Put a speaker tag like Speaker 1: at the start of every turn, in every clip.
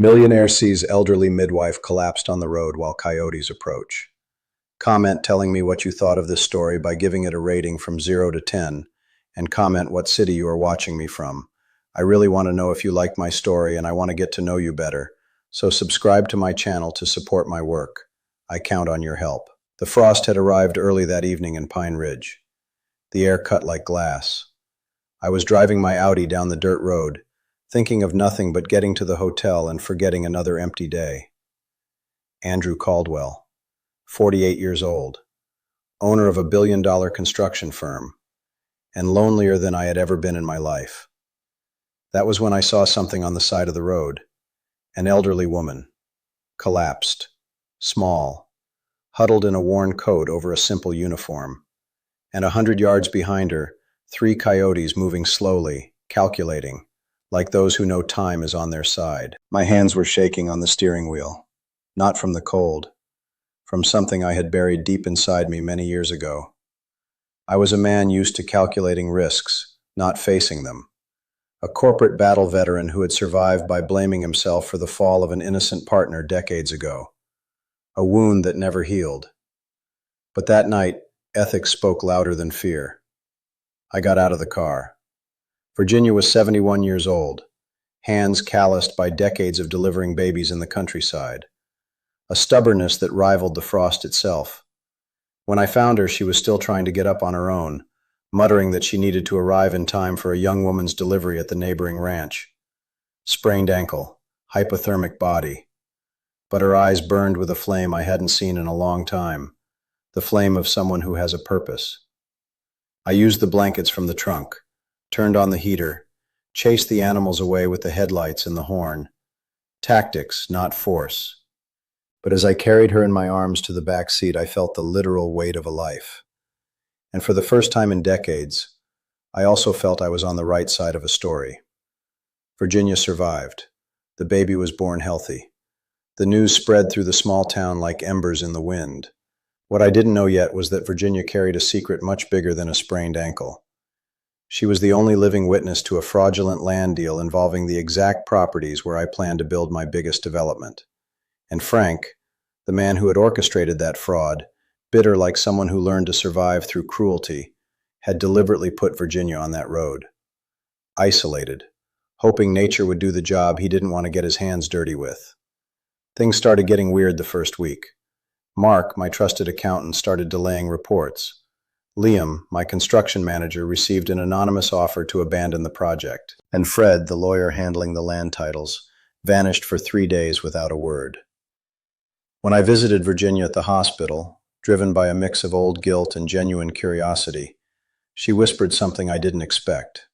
Speaker 1: Millionaire sees elderly midwife collapsed on the road while coyotes approach. Comment telling me what you thought of this story by giving it a rating from 0 to 10, and comment what city you are watching me from. I really want to know if you like my story and I want to get to know you better, so subscribe to my channel to support my work. I count on your help. The frost had arrived early that evening in Pine Ridge. The air cut like glass. I was driving my Audi down the dirt road, thinking of nothing but getting to the hotel and forgetting another empty day. Andrew Caldwell, 48 years old, owner of a billion-dollar construction firm, and lonelier than I had ever been in my life. That was when I saw something on the side of the road. An elderly woman, collapsed, small, huddled in a worn coat over a simple uniform, and 100 yards behind her, 3 coyotes moving slowly, calculating, like those who know time is on their side. My hands were shaking on the steering wheel, not from the cold, from something I had buried deep inside me many years ago. I was a man used to calculating risks, not facing them. A corporate battle veteran who had survived by blaming himself for the fall of an innocent partner decades ago. A wound that never healed. But that night, ethics spoke louder than fear. I got out of the car. Virginia was 71 years old, hands calloused by decades of delivering babies in the countryside. A stubbornness that rivaled the frost itself. When I found her, she was still trying to get up on her own, muttering that she needed to arrive in time for a young woman's delivery at the neighboring ranch. Sprained ankle, hypothermic body. But her eyes burned with a flame I hadn't seen in a long time, the flame of someone who has a purpose. I used the blankets from the trunk, turned on the heater, chased the animals away with the headlights and the horn. Tactics, not force. But as I carried her in my arms to the back seat, I felt the literal weight of a life. And for the first time in decades, I also felt I was on the right side of a story. Virginia survived. The baby was born healthy. The news spread through the small town like embers in the wind. What I didn't know yet was that Virginia carried a secret much bigger than a sprained ankle. She was the only living witness to a fraudulent land deal involving the exact properties where I planned to build my biggest development. And Frank, the man who had orchestrated that fraud, bitter like someone who learned to survive through cruelty, had deliberately put Virginia on that road. Isolated, hoping nature would do the job he didn't want to get his hands dirty with. Things started getting weird the first week. Mark, my trusted accountant, started delaying reports. Liam, my construction manager, received an anonymous offer to abandon the project. And Fred, the lawyer handling the land titles, vanished for 3 days without a word. When I visited Virginia at the hospital, driven by a mix of old guilt and genuine curiosity, she whispered something I didn't expect.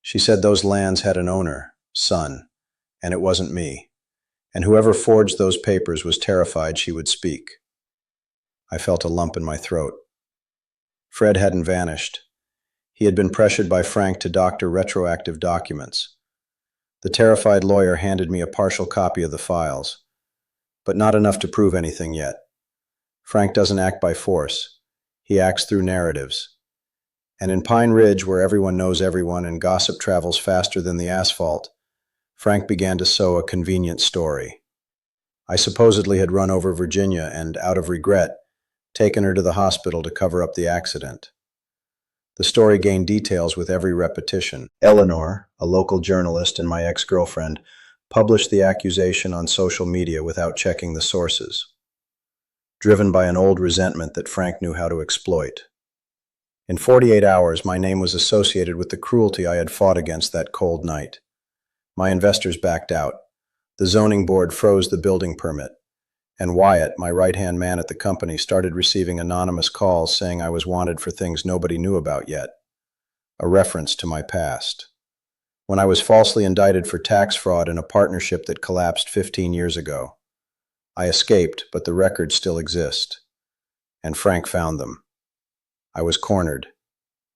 Speaker 1: She said those lands had an owner, son, and it wasn't me. And whoever forged those papers was terrified she would speak. I felt a lump in my throat. Fred hadn't vanished. He had been pressured by Frank to doctor retroactive documents. The terrified lawyer handed me a partial copy of the files, but not enough to prove anything yet. Frank doesn't act by force. He acts through narratives. And in Pine Ridge, where everyone knows everyone and gossip travels faster than the asphalt, Frank began to sow a convenient story. I supposedly had run over Virginia and, out of regret, taken her to the hospital to cover up the accident. The story gained details with every repetition. Eleanor, a local journalist and my ex-girlfriend, published the accusation on social media without checking the sources, driven by an old resentment that Frank knew how to exploit. In 48 hours, my name was associated with the cruelty I had fought against that cold night. My investors backed out. The zoning board froze the building permit. And Wyatt, my right-hand man at the company, started receiving anonymous calls saying I was wanted for things nobody knew about yet. A reference to my past. When I was falsely indicted for tax fraud in a partnership that collapsed 15 years ago. I escaped, but the records still exist. And Frank found them. I was cornered.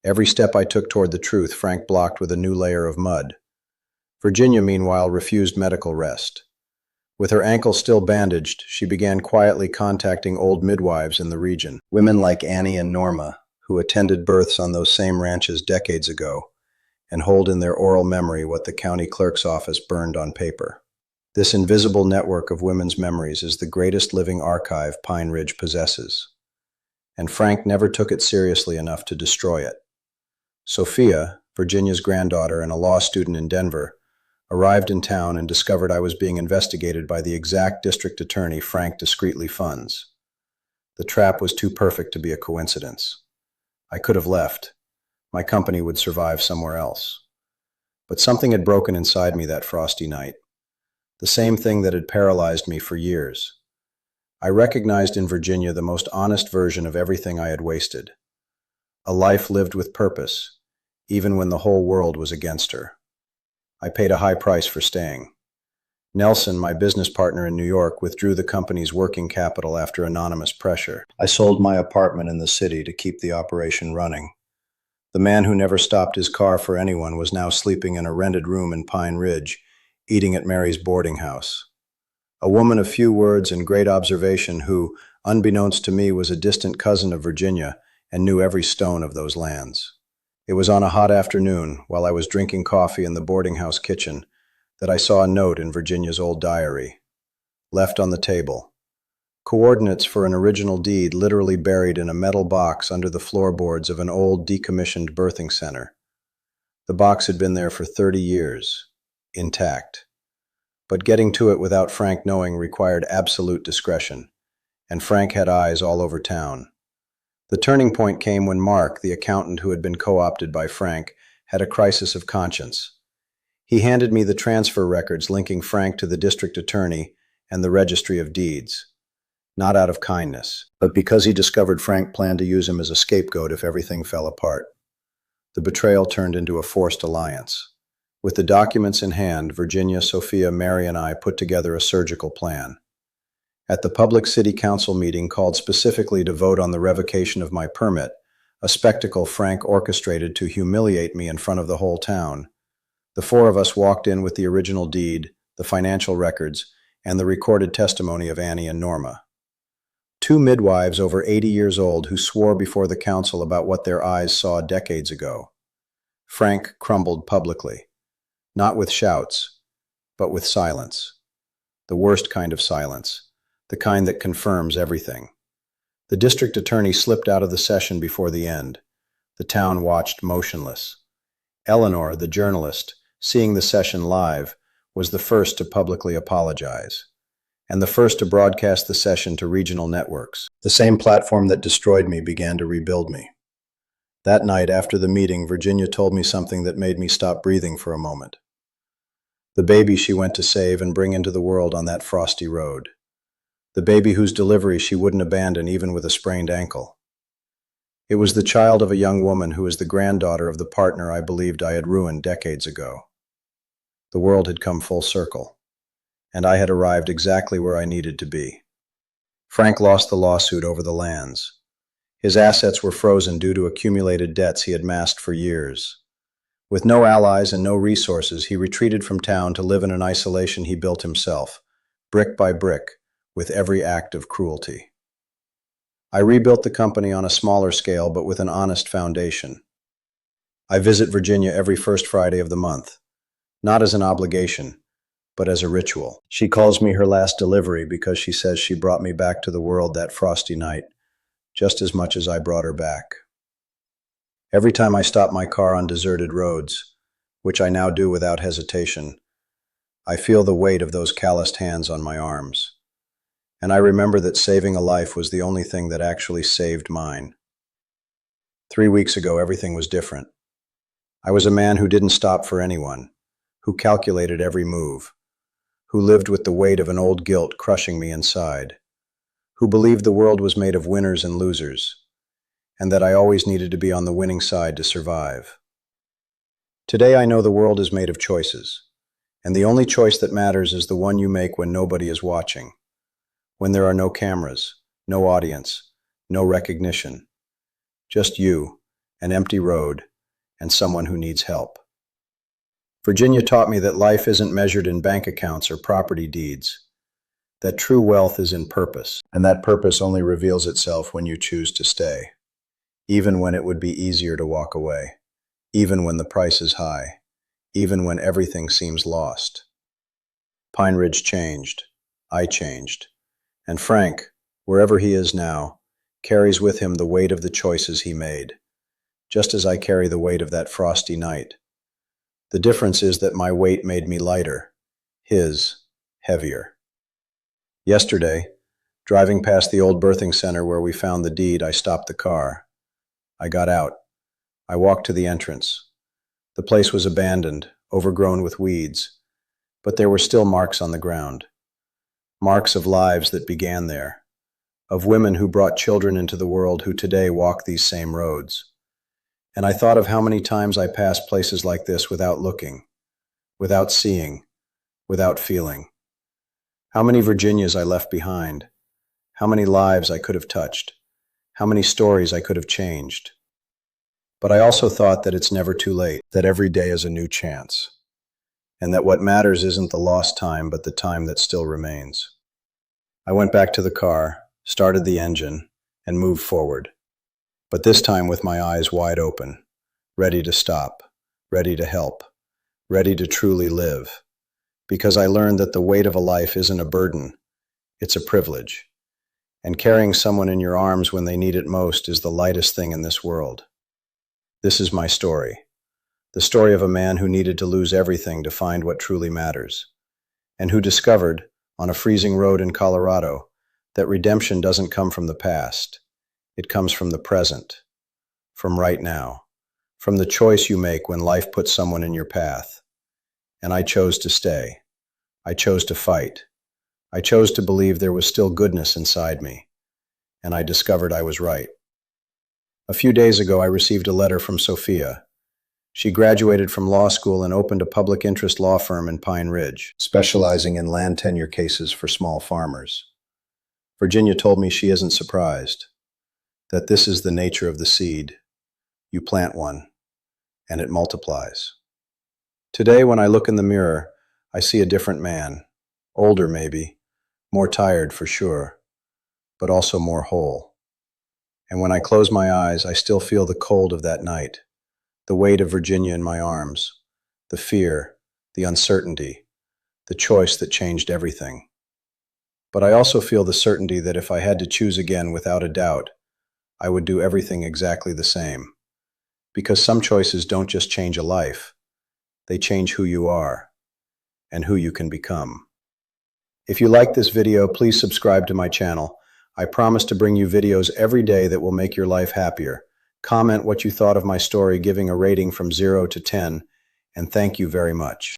Speaker 1: Every step I took toward the truth, Frank blocked with a new layer of mud. Virginia, meanwhile, refused medical rest. With her ankle still bandaged, she began quietly contacting old midwives in the region, women like Annie and Norma, who attended births on those same ranches decades ago, and hold in their oral memory what the county clerk's office burned on paper. This invisible network of women's memories is the greatest living archive Pine Ridge possesses, and Frank never took it seriously enough to destroy it. Sophia, Virginia's granddaughter and a law student in Denver, arrived in town and discovered I was being investigated by the exact district attorney Frank discreetly funds. The trap was too perfect to be a coincidence. I could have left. My company would survive somewhere else. But something had broken inside me that frosty night. The same thing that had paralyzed me for years. I recognized in Virginia the most honest version of everything I had wasted. A life lived with purpose, even when the whole world was against her. I paid a high price for staying. Nelson, my business partner in New York, withdrew the company's working capital after anonymous pressure. I sold my apartment in the city to keep the operation running. The man who never stopped his car for anyone was now sleeping in a rented room in Pine Ridge, eating at Mary's boarding house. A woman of few words and great observation who, unbeknownst to me, was a distant cousin of Virginia and knew every stone of those lands. It was on a hot afternoon, while I was drinking coffee in the boarding house kitchen, that I saw a note in Virginia's old diary, left on the table. Coordinates for an original deed literally buried in a metal box under the floorboards of an old decommissioned birthing center. The box had been there for 30 years, intact. But getting to it without Frank knowing required absolute discretion, and Frank had eyes all over town. The turning point came when Mark, the accountant who had been co-opted by Frank, had a crisis of conscience. He handed me the transfer records linking Frank to the district attorney and the registry of deeds. Not out of kindness, but because he discovered Frank planned to use him as a scapegoat if everything fell apart. The betrayal turned into a forced alliance. With the documents in hand, Virginia, Sophia, Mary, and I put together a surgical plan. At the public city council meeting called specifically to vote on the revocation of my permit, a spectacle Frank orchestrated to humiliate me in front of the whole town, the four of us walked in with the original deed, the financial records, and the recorded testimony of Annie and Norma. Two midwives over 80 years old who swore before the council about what their eyes saw decades ago. Frank crumbled publicly, not with shouts, but with silence. The worst kind of silence. The kind that confirms everything. The district attorney slipped out of the session before the end. The town watched motionless. Eleanor, the journalist, seeing the session live, was the first to publicly apologize, and the first to broadcast the session to regional networks. The same platform that destroyed me began to rebuild me. That night after the meeting, Virginia told me something that made me stop breathing for a moment. The baby she went to save and bring into the world on that frosty road. The baby whose delivery she wouldn't abandon even with a sprained ankle. It was the child of a young woman who was the granddaughter of the partner I believed I had ruined decades ago. The world had come full circle, and I had arrived exactly where I needed to be. Frank lost the lawsuit over the lands. His assets were frozen due to accumulated debts he had masked for years. With no allies and no resources, he retreated from town to live in an isolation he built himself, brick by brick, with every act of cruelty. I rebuilt the company on a smaller scale, but with an honest foundation. I visit Virginia every first Friday of the month, not as an obligation, but as a ritual. She calls me her last delivery because she says she brought me back to the world that frosty night, just as much as I brought her back. Every time I stop my car on deserted roads, which I now do without hesitation, I feel the weight of those calloused hands on my arms. And I remember that saving a life was the only thing that actually saved mine. 3 weeks ago, everything was different. I was a man who didn't stop for anyone, who calculated every move, who lived with the weight of an old guilt crushing me inside, who believed the world was made of winners and losers, and that I always needed to be on the winning side to survive. Today I know the world is made of choices, and the only choice that matters is the one you make when nobody is watching. When there are no cameras, no audience, no recognition, just you, an empty road, and someone who needs help. Virginia taught me that life isn't measured in bank accounts or property deeds, that true wealth is in purpose, and that purpose only reveals itself when you choose to stay, even when it would be easier to walk away, even when the price is high, even when everything seems lost. Pine Ridge changed. I changed. And Frank, wherever he is now, carries with him the weight of the choices he made, just as I carry the weight of that frosty night. The difference is that my weight made me lighter, his heavier. Yesterday, driving past the old birthing center where we found the deed, I stopped the car. I got out. I walked to the entrance. The place was abandoned, overgrown with weeds, but there were still marks on the ground. Marks of lives that began there, of women who brought children into the world who today walk these same roads. And I thought of how many times I passed places like this without looking, without seeing, without feeling. How many Virginias I left behind, how many lives I could have touched, how many stories I could have changed. But I also thought that it's never too late, that every day is a new chance, and that what matters isn't the lost time, but the time that still remains. I went back to the car, started the engine, and moved forward. But this time with my eyes wide open, ready to stop, ready to help, ready to truly live. Because I learned that the weight of a life isn't a burden, it's a privilege. And carrying someone in your arms when they need it most is the lightest thing in this world. This is my story. The story of a man who needed to lose everything to find what truly matters, and who discovered, on a freezing road in Colorado, that redemption doesn't come from the past. It comes from the present, from right now, from the choice you make when life puts someone in your path. And I chose to stay. I chose to fight. I chose to believe there was still goodness inside me. And I discovered I was right. A few days ago, I received a letter from Sophia. She graduated from law school and opened a public interest law firm in Pine Ridge, specializing in land tenure cases for small farmers. Virginia told me she isn't surprised, that this is the nature of the seed. You plant one, and it multiplies. Today, when I look in the mirror, I see a different man, older maybe, more tired for sure, but also more whole. And when I close my eyes, I still feel the cold of that night, the weight of Virginia in my arms, the fear, the uncertainty, the choice that changed everything. But I also feel the certainty that if I had to choose again without a doubt, I would do everything exactly the same. Because some choices don't just change a life, they change who you are and who you can become. If you like this video, please subscribe to my channel. I promise to bring you videos every day that will make your life happier. Comment what you thought of my story, giving a rating from 0 to 10, and thank you very much.